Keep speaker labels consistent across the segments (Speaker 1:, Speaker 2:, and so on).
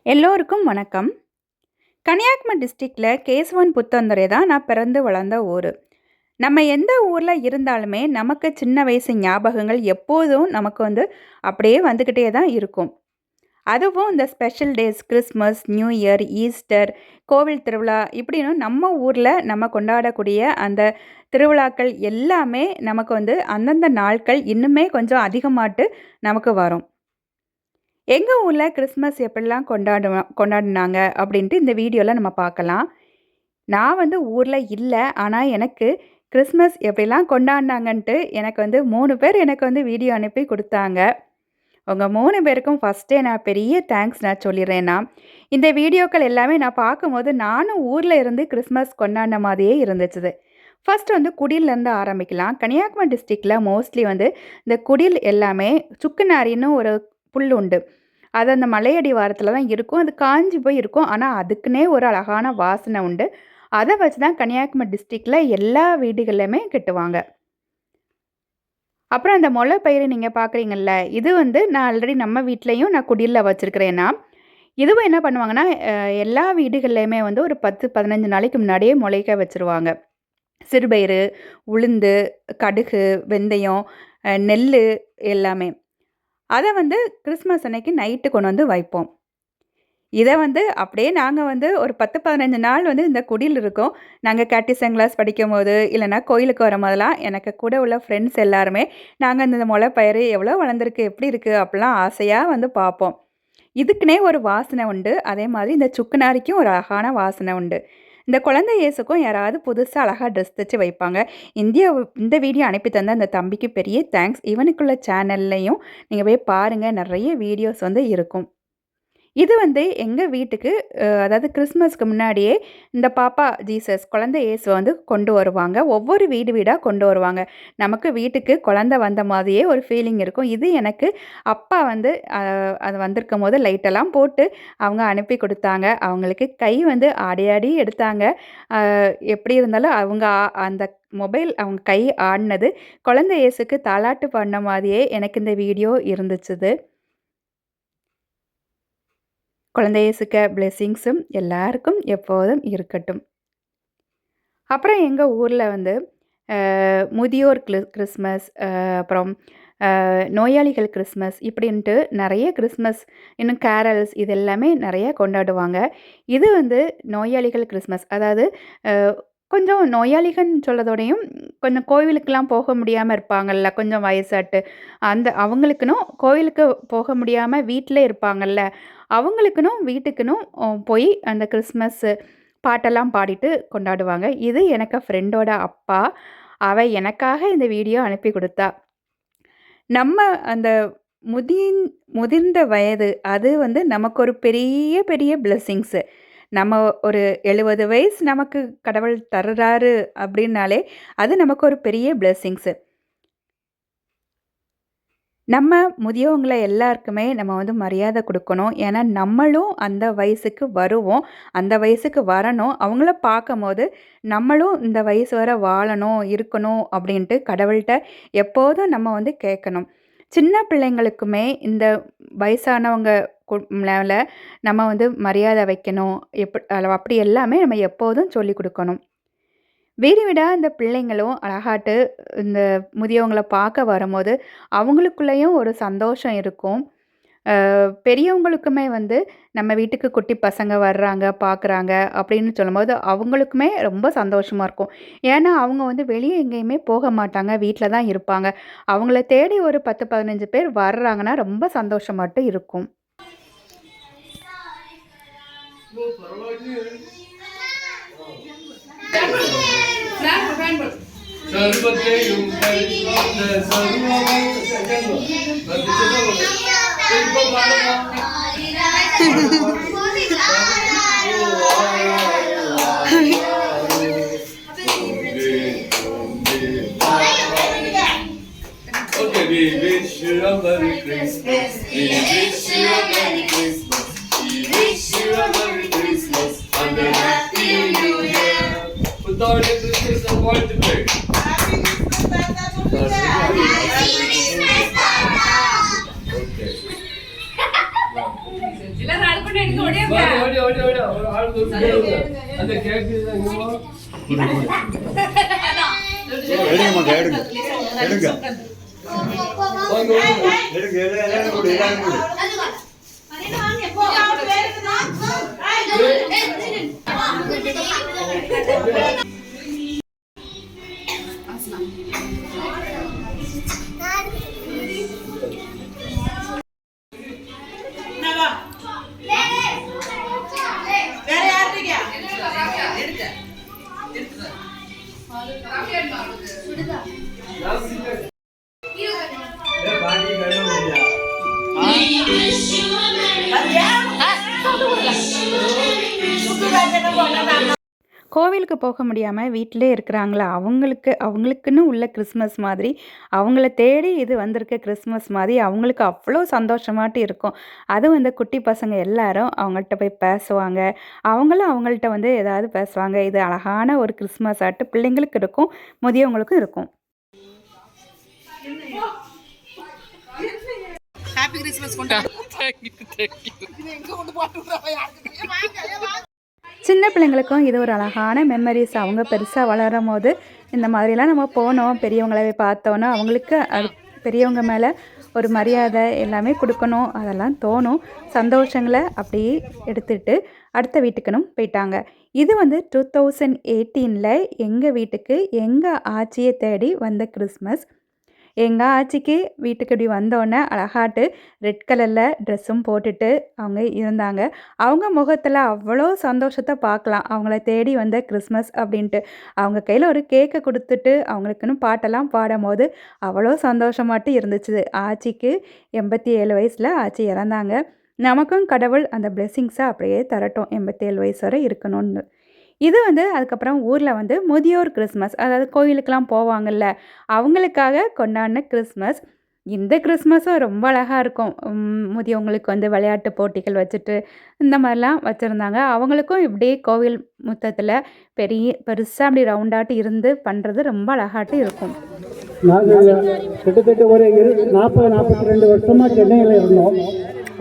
Speaker 1: எல்லோருக்கும் வணக்கம். கன்னியாகுமரி டிஸ்ட்ரிக்டில் கேசவன் புத்தந்துறை தான் நான் பிறந்து வளர்ந்த ஊர். நம்ம எந்த ஊரில் இருந்தாலுமே நமக்கு சின்ன வயசு ஞாபகங்கள் எப்போதும் நமக்கு அப்படியே வந்துக்கிட்டே தான் இருக்கும். அதுவும் இந்த special days, Christmas, new year, Easter, கோவில் திருவிழா இப்படின்னு நம்ம ஊரில் நம்ம கொண்டாடக்கூடிய அந்த திருவிழாக்கள் எல்லாமே நமக்கு அந்தந்த நாட்கள் இன்னுமே கொஞ்சம் அதிகமாட்டு நமக்கு வரும். எங்கள் ஊரில் கிறிஸ்மஸ் எப்படிலாம் கொண்டாடினாங்க அப்படின்ட்டு இந்த வீடியோவில் நம்ம பார்க்கலாம். நான் ஊரில் இல்லை, ஆனால் எனக்கு கிறிஸ்மஸ் எப்படிலாம் கொண்டாடினாங்கன்ட்டு எனக்கு 3 பேர் எனக்கு வீடியோ அனுப்பி கொடுத்தாங்க. உங்கள் 3 பேருக்கும் ஃபஸ்ட்டே நான் பெரிய தேங்க்ஸ் நான் சொல்லிடுறேன்னா, இந்த வீடியோக்கள் எல்லாமே நான் பார்க்கும்போது நானும் ஊரில் இருந்து கிறிஸ்மஸ் கொண்டாடின மாதிரியே இருந்துச்சு. ஃபஸ்ட்டு குடிலேருந்து ஆரம்பிக்கலாம். கன்னியாகுமரி டிஸ்ட்ரிக்டில் மோஸ்ட்லி இந்த குடில் எல்லாமே சுக்குநாரின்னு ஒரு புல் உண்டு. அது அந்த மலையடி வாரத்தில் தான் இருக்கும். அது காஞ்சி போய் இருக்கும். ஆனால் அதுக்குன்னே ஒரு அழகான வாசனை உண்டு. அதை வச்சு தான் கன்னியாகுமரி டிஸ்ட்ரிக்டில் எல்லா வீடுகள்லையுமே கட்டுவாங்க. அப்புறம் அந்த முளை பயிறு நீங்கள் பார்க்குறீங்கள்ல, இது நான் ஆல்ரெடி நம்ம வீட்லேயும் நான் குடிலில் வச்சுருக்கிறேன்னா, இதுவும் என்ன பண்ணுவாங்கன்னா, எல்லா வீடுகள்லையுமே ஒரு 10-15 நாளைக்கு முன்னாடியே முளைக்க வச்சுருவாங்க. சிறுபயிறு, உளுந்து, கடுகு, வெந்தயம், நெல் எல்லாமே. அதை கிறிஸ்மஸ் அன்னைக்கு நைட்டு கொண்டு வைப்போம். இதை அப்படியே நாங்கள் ஒரு 10-15 நாள் இந்த குடியில் இருக்கோம். நாங்கள் கேட்டிசம் கிளாஸ் படிக்கும்போது இல்லைனா கோயிலுக்கு வரும் போதெல்லாம் எனக்கு கூட உள்ள ஃப்ரெண்ட்ஸ் எல்லாருமே நாங்கள் இந்த முளைப்பயிறு எவ்வளோ வளர்ந்துருக்கு, எப்படி இருக்குது அப்படிலாம் ஆசையாக பார்ப்போம். இதுக்குன்னே ஒரு வாசனை உண்டு. அதே மாதிரி இந்த சுக்குநாரிக்கும் ஒரு அழகான வாசனை உண்டு. இந்த குழந்தை இயேசுக்கும் யாராவது புதுசாக அழகாக ட்ரெஸ் தைச்சு வைப்பாங்க. இந்த வீடியோ அனுப்பி தந்த அந்த தம்பிக்கு பெரிய தேங்க்ஸ். இவனுக்குள்ள சேனல்லையும் நீங்கள் போய் பாருங்கள், நிறைய வீடியோஸ் இருக்கும். இது எங்கள் வீட்டுக்கு அதாவது கிறிஸ்மஸ்க்கு முன்னாடியே இந்த பாப்பா ஜீசஸ் குழந்தை இயேசுவை கொண்டு வருவாங்க. ஒவ்வொரு வீடாக கொண்டு வருவாங்க. நமக்கு வீட்டுக்கு குழந்தை வந்த மாதிரியே ஒரு ஃபீலிங் இருக்கும். இது எனக்கு அப்பா அது வந்திருக்கும் போது லைட்டெல்லாம் போட்டு அவங்க அனுப்பி கொடுத்தாங்க. அவங்களுக்கு கை ஆடி எடுத்தாங்க. எப்படி இருந்தாலும் அவங்க அந்த மொபைல் அவங்க கை ஆடினது குழந்தை இயேசுக்கு தாலாட்டு பண்ண மாதிரியே எனக்கு இந்த வீடியோ இருந்துச்சுது. குழந்தை இயேசுக்க பிளெஸ்ஸிங்ஸும் எல்லாருக்கும் எப்போதும் இருக்கட்டும். அப்புறம் எங்கள் ஊரில் முதியோர் கிறிஸ்மஸ், அப்புறம் நோயாளிகள் கிறிஸ்மஸ் இப்படின்ட்டு நிறைய கிறிஸ்மஸ், இன்னும் கேரல்ஸ் இது எல்லாமே நிறைய கொண்டாடுவாங்க. இது நோயாளிகள் கிறிஸ்மஸ். அதாவது கொஞ்சம் நோயாளிகள்னு சொல்கிறதோடையும் கொஞ்சம் கோவிலுக்கெலாம் போக முடியாமல் இருப்பாங்கள்ல, கொஞ்சம் வயசாட்டு அவங்களுக்குன்னு கோவிலுக்கு போக முடியாமல் வீட்டில் இருப்பாங்கள்ல, அவங்களுக்குன்னு வீட்டுக்குன்னு போய் அந்த கிறிஸ்மஸ் பாட்டெல்லாம் பாடிட்டு கொண்டாடுவாங்க. இது எனக்கு ஃப்ரெண்டோட அப்பா, அவள் எனக்காக இந்த வீடியோ அனுப்பி கொடுத்தா. நம்ம அந்த முதிர்ந்த வயது அது நமக்கு ஒரு பெரிய பெரிய பிளெஸ்ஸிங்ஸு. நம்ம ஒரு 70 வயசு நமக்கு கடவுள் தர்றாரு அப்படின்னாலே அது நமக்கு ஒரு பெரிய பிளெஸ்ஸிங்ஸு. நம்ம முதியவங்களை எல்லாருக்குமே நம்ம மரியாதை கொடுக்கணும். ஏன்னா நம்மளும் அந்த வயசுக்கு வருவோம். அந்த வயசுக்கு வரணும். அவங்கள பார்க்கும்போது நம்மளும் இந்த வயசு வரை வாழணும், இருக்கணும் அப்படின்ட்டு கடவுள்கிட்ட எப்போதும் நம்ம கேட்கணும். சின்ன பிள்ளைங்களுக்குமே இந்த வயசானவங்க மேல நம்ம மரியாதை வைக்கணும். அப்படி எல்லாமே நம்ம எப்போதும் சொல்லி கொடுக்கணும். வீடாக இந்த பிள்ளைங்களும் அழகாட்டு இந்த முதியவங்களை பார்க்க வரும்போது அவங்களுக்குள்ளேயும் ஒரு சந்தோஷம் இருக்கும். பெரியவங்களுக்குமே நம்ம வீட்டுக்கு குட்டி பசங்க வர்றாங்க, பார்க்குறாங்க அப்படின்னு சொல்லும்போது அவங்களுக்குமே ரொம்ப சந்தோஷமாக இருக்கும். ஏன்னா அவங்க வெளியே எங்கேயுமே போக மாட்டாங்க, வீட்டில் தான் இருப்பாங்க. அவங்கள தேடி ஒரு 10-15 பேர் வர்றாங்கன்னா ரொம்ப சந்தோஷமாட்டு இருக்கும். சர்வத்தையும் we wish you a Merry Christmas. We wish you a Merry Christmas. We wish you a Merry Christmas and a Happy New Year.
Speaker 2: Deepavali Christmas வாழ்த்துக்கள். அந்த கேக்கு
Speaker 1: கோவிலுக்கு போக முடியாமல் வீட்டிலே இருக்கிறாங்களா அவங்களுக்குன்னு உள்ள கிறிஸ்மஸ் மாதிரி அவங்கள தேடி இது வந்திருக்க கிறிஸ்மஸ் மாதிரி அவங்களுக்கு அவ்வளோ சந்தோஷமாட்டு இருக்கும். அதுவும் இந்த குட்டி பசங்க எல்லாரும் அவங்கள்ட்ட போய் பேசுவாங்க, அவங்களும் அவங்கள்ட்ட வந்து ஏதாவது பேசுவாங்க. இது அழகான ஒரு கிறிஸ்மஸ் ஆட்டு பிள்ளைங்களுக்கு இருக்கும், முதியவங்களுக்கும் இருக்கும்.
Speaker 3: ஹாப்பி கிறிஸ்மஸ்
Speaker 1: சின்ன பிள்ளைங்களுக்கும் இது ஒரு அழகான மெமரிஸ். அவங்க பெருசாக வளரும் போது இந்த மாதிரிலாம் நம்ம போனோம், பெரியவங்களவே பார்த்தோன்னா அவங்களுக்கு அது பெரியவங்க மேலே ஒரு மரியாதை எல்லாமே கொடுக்கணும், அதெல்லாம் தோணும். சந்தோஷங்களை அப்படியே எடுத்துகிட்டு அடுத்த வீட்டுக்குன்னு போயிட்டாங்க. இது வந்து 2018 எங்கள் வீட்டுக்கு எங்கள் ஆச்சியை தேடி வந்த கிறிஸ்மஸ். எங்கள் ஆச்சிக்கு வீட்டுக்கு இப்படி வந்தோடனே அழகாட்டு ரெட் கலரில் ட்ரெஸ்ஸும் போட்டுட்டு அவங்க இருந்தாங்க. அவங்க முகத்தில் அவ்வளோ சந்தோஷத்தை பார்க்கலாம், அவங்கள தேடி வந்த கிறிஸ்மஸ் அப்படின்ட்டு. அவங்க கையில் ஒரு கேக்கை கொடுத்துட்டு அவங்களுக்குன்னு பாட்டெல்லாம் பாடும் போது அவ்வளோ சந்தோஷமாட்டு இருந்துச்சு. ஆச்சிக்கு 87 வயசில் ஆச்சி இறந்தாங்க. நமக்கும் கடவுள் அந்த பிளெஸ்ஸிங்ஸை அப்படியே தரட்டும், 87 வயசு வரை இருக்கணும்னு. இது வந்து அதுக்கப்புறம் ஊரில் வந்து முதியோர் கிறிஸ்மஸ், அதாவது கோயிலுக்கெலாம் போவாங்கல்ல, அவங்களுக்காக கொண்டாடின கிறிஸ்மஸ். இந்த கிறிஸ்மஸும் ரொம்ப அழகாக இருக்கும். முதியவங்களுக்கு வந்து விளையாட்டு போட்டிகள் வச்சுட்டு இந்த மாதிரிலாம் வச்சுருந்தாங்க. அவங்களுக்கும் இப்படி கோவில் முத்தத்தில் பெருசாக அப்படி ரவுண்டாட்டு இருந்து பண்ணுறது ரொம்ப அழகாட்டு இருக்கும்.
Speaker 4: நாங்கள் கிட்டத்தட்ட ஒரு 40-42 வருஷமாக சென்னையில் இருந்தோம்.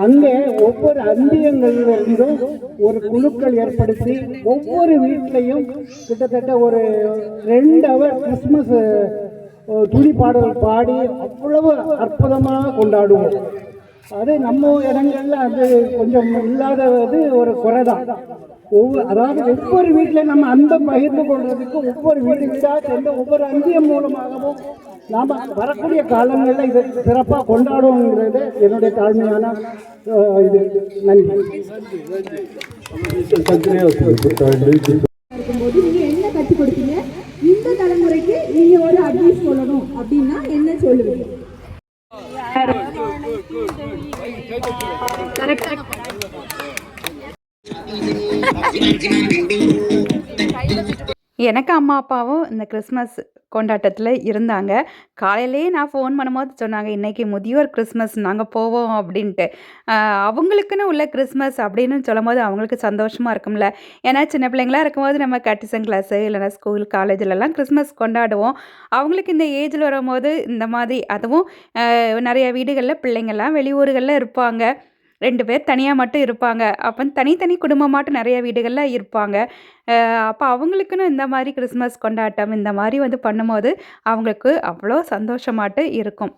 Speaker 4: அங்கே ஒவ்வொரு அந்தியங்களிலிருந்தும் ஒரு குழுக்கள் ஏற்படுத்தி ஒவ்வொரு வீட்லையும் கிட்டத்தட்ட ஒரு 2 ஹவர் கிறிஸ்மஸ் துணி பாடல் பாடி அவ்வளவு அற்புதமாக கொண்டாடுவோம். அது நம்ம இடங்கள்ல அது கொஞ்சம் இல்லாதது ஒரு குறை தான். அதாவது ஒவ்வொரு வீட்டில் நம்ம அன்பை பகிர்ந்து கொள்றதுக்கு ஒவ்வொரு வீடாக சேர்ந்து ஒவ்வொரு அந்தியம் மூலமாகவும் நாம் வரக்கூடிய காலங்களில் இதை சிறப்பாக கொண்டாடுவோங்கிறது என்னுடைய தாழ்மையான இது. நன்றி.
Speaker 5: இருக்கும்போது நீங்க என்ன கற்றுக் கொடுத்தீங்க? இந்த தலைமுறைக்கு நீங்க ஒரு அட்வைஸ் சொல்லணும் அப்படின்னா என்ன சொல்லுவீங்க?
Speaker 1: எனக்கு அம்மா அப்பாவும் இந்த கிறிஸ்மஸ் கொண்டாட்டத்தில் இருந்தாங்க. காலையிலேயே நான் ஃபோன் பண்ணும்போது சொன்னாங்க, இன்றைக்கி முதியோர் கிறிஸ்மஸ் நாங்கள் போவோம் அப்படின்ட்டு. அவங்களுக்குன்னு உள்ள கிறிஸ்மஸ் அப்படின்னு சொல்லும்போது அவங்களுக்கு சந்தோஷமாக இருக்கும்ல. ஏன்னா சின்ன பிள்ளைங்களாக இருக்கும்போது நம்ம கட்டிசன் கிளாஸு இல்லைனா ஸ்கூல் காலேஜிலலாம் கிறிஸ்மஸ் கொண்டாடுவோம். அவங்களுக்கு இந்த ஏஜில் வரும்போது இந்த மாதிரி, அதுவும் நிறைய வீடுகளில் பிள்ளைங்கள்லாம் வெளியூர்களில் இருப்பாங்க, 2 பேர் தனியாக மட்டும் இருப்பாங்க. அப்போ தனித்தனி குடும்பமாட்டும் நிறைய வீடுகளில் இருப்பாங்க. அப்போ அவங்களுக்குன்னு இந்த மாதிரி கிறிஸ்மஸ் கொண்டாட்டம் இந்த மாதிரி வந்து பண்ணும்போது அவங்களுக்கு அவ்வளோ சந்தோஷமாட்டு இருக்கும்.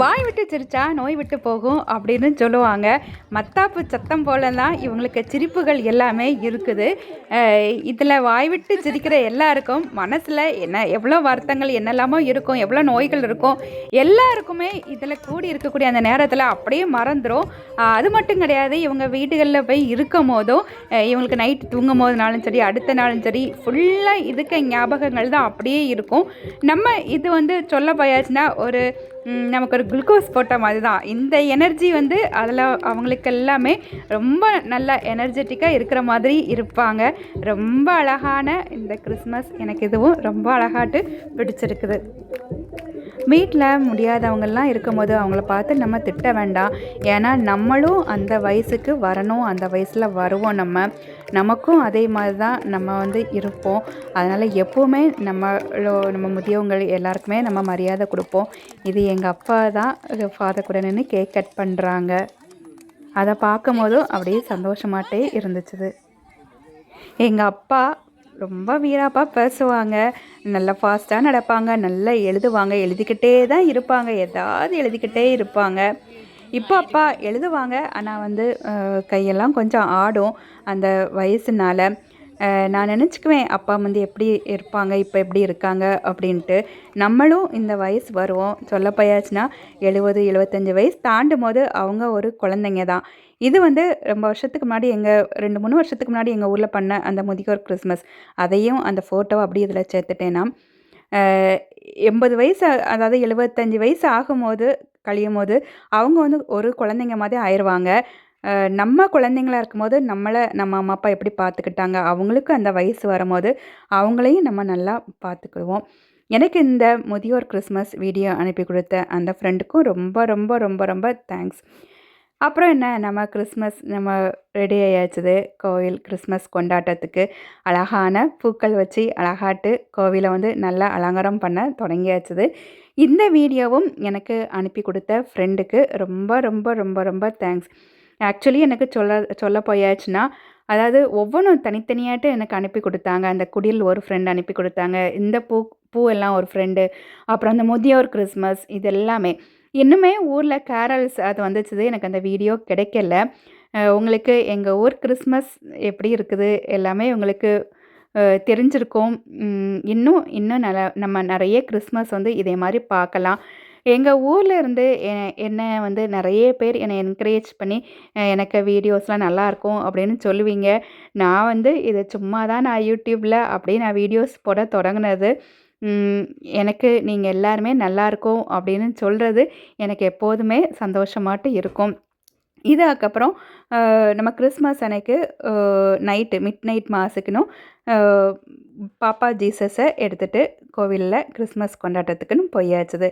Speaker 1: வாய் விட்டு சிரிச்சா நோய் விட்டு போகும் அப்படின்னு சொல்லுவாங்க. மத்தாப்பு சத்தம் போல தான் இவங்களுக்கு சிரிப்புகள் எல்லாமே இருக்குது. இதில் வாய் விட்டு சிரிக்கிற எல்லாருக்கும் மனசில் எவ்வளோ வருத்தங்கள் என்னெல்லாமோ இருக்கும், எவ்வளோ நோய்கள் இருக்கும், எல்லாருக்குமே இதில் கூடி இருக்கக்கூடிய அந்த நேரத்தில் அப்படியே மறந்துடும். அது மட்டும் கிடையாது, இவங்க வீடுகளில் போய் இருக்கும் போதும் இவங்களுக்கு நைட்டு தூங்கும் போதுனாலும் சரி, அடுத்த நாளும் சரி, ஃபுல்லாக இதுக்கு ஞாபகங்கள் தான் அப்படியே இருக்கும். நம்ம இது வந்து சொல்ல போயாச்சுன்னா நமக்கு ஒரு குளுக்கோஸ் போட்ட மாதிரி தான். இந்த எனர்ஜி வந்து அதில் அவங்களுக்கு எல்லாமே ரொம்ப நல்ல எனர்ஜெட்டிக்காக இருக்கிற மாதிரி இருப்பாங்க. ரொம்ப அழகான இந்த கிறிஸ்மஸ் எனக்கு இதுவும் ரொம்ப அழகாட்டு பிடிச்சிருக்குது. வீட்டில் முடியாதவங்கெல்லாம் இருக்கும்போது அவங்கள பார்த்து நம்ம திட்ட வேண்டாம். ஏன்னா நம்மளும் அந்த வயசுக்கு வரணும், அந்த வயசில் வருவோம். நமக்கும் அதே மாதிரி தான் நம்ம வந்து இருப்போம். அதனால் எப்போவுமே நம்ம முதியவங்கள் எல்லாருக்குமே நம்ம மரியாதை கொடுப்போம். இது எங்கள் அப்பா தான் ஃபாதர் கூட நின்று கேக் கட் பண்ணுறாங்க. அதை பார்க்கும் போதும் அப்படியே சந்தோஷமாட்டே இருந்துச்சு. எங்கள் அப்பா ரொம்ப வீராப்பாக பேசுவாங்க, நல்லா ஃபாஸ்ட்டாக நடப்பாங்க, நல்லா எழுதுவாங்க, எழுதிக்கிட்டே தான் இருப்பாங்க, ஏதாவது எழுதிக்கிட்டே இருப்பாங்க. இப்போ அப்பா எழுதுவாங்க, ஆனால் வந்து கையெல்லாம் கொஞ்சம் ஆடும் அந்த வயசுனால். நான் நினச்சிக்குவேன் அப்பா வந்து எப்படி இருப்பாங்க, இப்போ எப்படி இருக்காங்க அப்படின்ட்டு. நம்மளும் இந்த வயசு வருவோம், சொல்ல போயாச்சுன்னா 70 75 வயசு தாண்டும் போது அவங்க ஒரு குழந்தைங்க தான். இது வந்து ரொம்ப வருஷத்துக்கு முன்னாடி 2-3 வருஷத்துக்கு முன்னாடி எங்கள் ஊரில் பண்ண அந்த முதியோர் கிறிஸ்மஸ், அதையும் அந்த ஃபோட்டோவை அப்படியே இதில் சேர்த்துட்டேன்னா 80 வயசு, அதாவது 75 வயசு ஆகும்போது கழியும் போது அவங்க வந்து ஒரு குழந்தைங்க மாதிரி ஆயிடுவாங்க. நம்ம குழந்தைங்களா இருக்கும்போது நம்ம அம்மா அப்பா எப்படி பார்த்துக்கிட்டாங்க, அவங்களுக்கு அந்த வயசு வரும்போது அவங்களையும் நம்ம நல்லா பார்த்துக்கிடுவோம். எனக்கு இந்த முதியோர் கிறிஸ்மஸ் வீடியோ அனுப்பி கொடுத்த அந்த ஃப்ரெண்டுக்கும் ரொம்ப ரொம்ப ரொம்ப ரொம்ப தேங்க்ஸ். அப்புறம் என்ன, நம்ம ரெடி ஆயாச்சுது கோவில் கிறிஸ்மஸ் கொண்டாட்டத்துக்கு. அழகான பூக்கள் வச்சு அழகாட்டு கோவிலை வந்து நல்லா அலங்காரம் பண்ண தொடங்கியாச்சுது. இந்த வீடியோவும் எனக்கு அனுப்பி கொடுத்த ஃப்ரெண்டுக்கு ரொம்ப ரொம்ப ரொம்ப ரொம்ப தேங்க்ஸ். ஆக்சுவலி எனக்கு சொல்ல போயாச்சுன்னா, அதாவது ஒவ்வொன்றும் தனித்தனியாட்டு எனக்கு அனுப்பி கொடுத்தாங்க. அந்த குடில் ஒரு ஃப்ரெண்டு அனுப்பி கொடுத்தாங்க, இந்த பூ எல்லாம் ஒரு ஃப்ரெண்டு, அப்புறம் அந்த முதியோர் கிறிஸ்மஸ், இது எல்லாமே. இன்னுமே ஊரில் கேரல்ஸ் அது வந்துச்சுது, எனக்கு அந்த வீடியோ கிடைக்கல. உங்களுக்கு எங்கள் ஊர் கிறிஸ்மஸ் எப்படி இருக்குது எல்லாமே உங்களுக்கு தெரிஞ்சிருக்கும். இன்னும் நம்ம நிறைய கிறிஸ்மஸ் வந்து இதே மாதிரி பார்க்கலாம். எங்கள் ஊரில் இருந்து என்னை வந்து நிறைய பேர் என்னை என்கரேஜ் பண்ணி எனக்கு வீடியோஸ்லாம் நல்லாயிருக்கும் அப்படின்னு சொல்லுவீங்க. நான் வந்து இதை சும்மா தான் நான் யூடியூப்பில் அப்படியே நான் வீடியோஸ் போட தொடங்கினது. எனக்கு நீங்கள் எல்லாருமே நல்லாயிருக்கும் அப்படின்னு சொல்கிறது எனக்கு எப்போதுமே சந்தோஷமாட்டு இருக்கும். இது அதுக்கப்புறம் நம்ம கிறிஸ்மஸ் அன்னைக்கு மிட் நைட் மாஸுக்குன்னு பாப்பா ஜீசஸை எடுத்துகிட்டு கோவிலில் கிறிஸ்மஸ் கொண்டாட்டத்துக்குன்னு போயாச்சுது.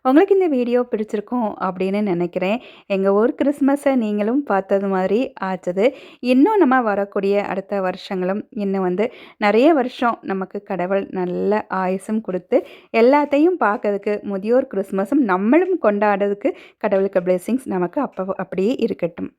Speaker 1: உங்களுக்கு இந்த வீடியோ பிடிச்சிருக்கும் அப்படின்னு நினைக்கிறேன். எங்கள் ஊர் கிறிஸ்மஸை நீங்களும் பார்த்தது மாதிரி ஆச்சுது. இன்னும் நம்ம வரக்கூடிய அடுத்த வருஷங்களும் இன்னும் வந்து நிறைய வருஷம் நமக்கு கடவுள் நல்ல ஆயுசும் கொடுத்து எல்லாத்தையும் பார்க்கறதுக்கு, முதியோர் கிறிஸ்மஸும் நம்மளும் கொண்டாடுறதுக்கு கடவுளுக்கு பிளெஸிங்ஸ் நமக்கு அப்படியே இருக்கட்டும்.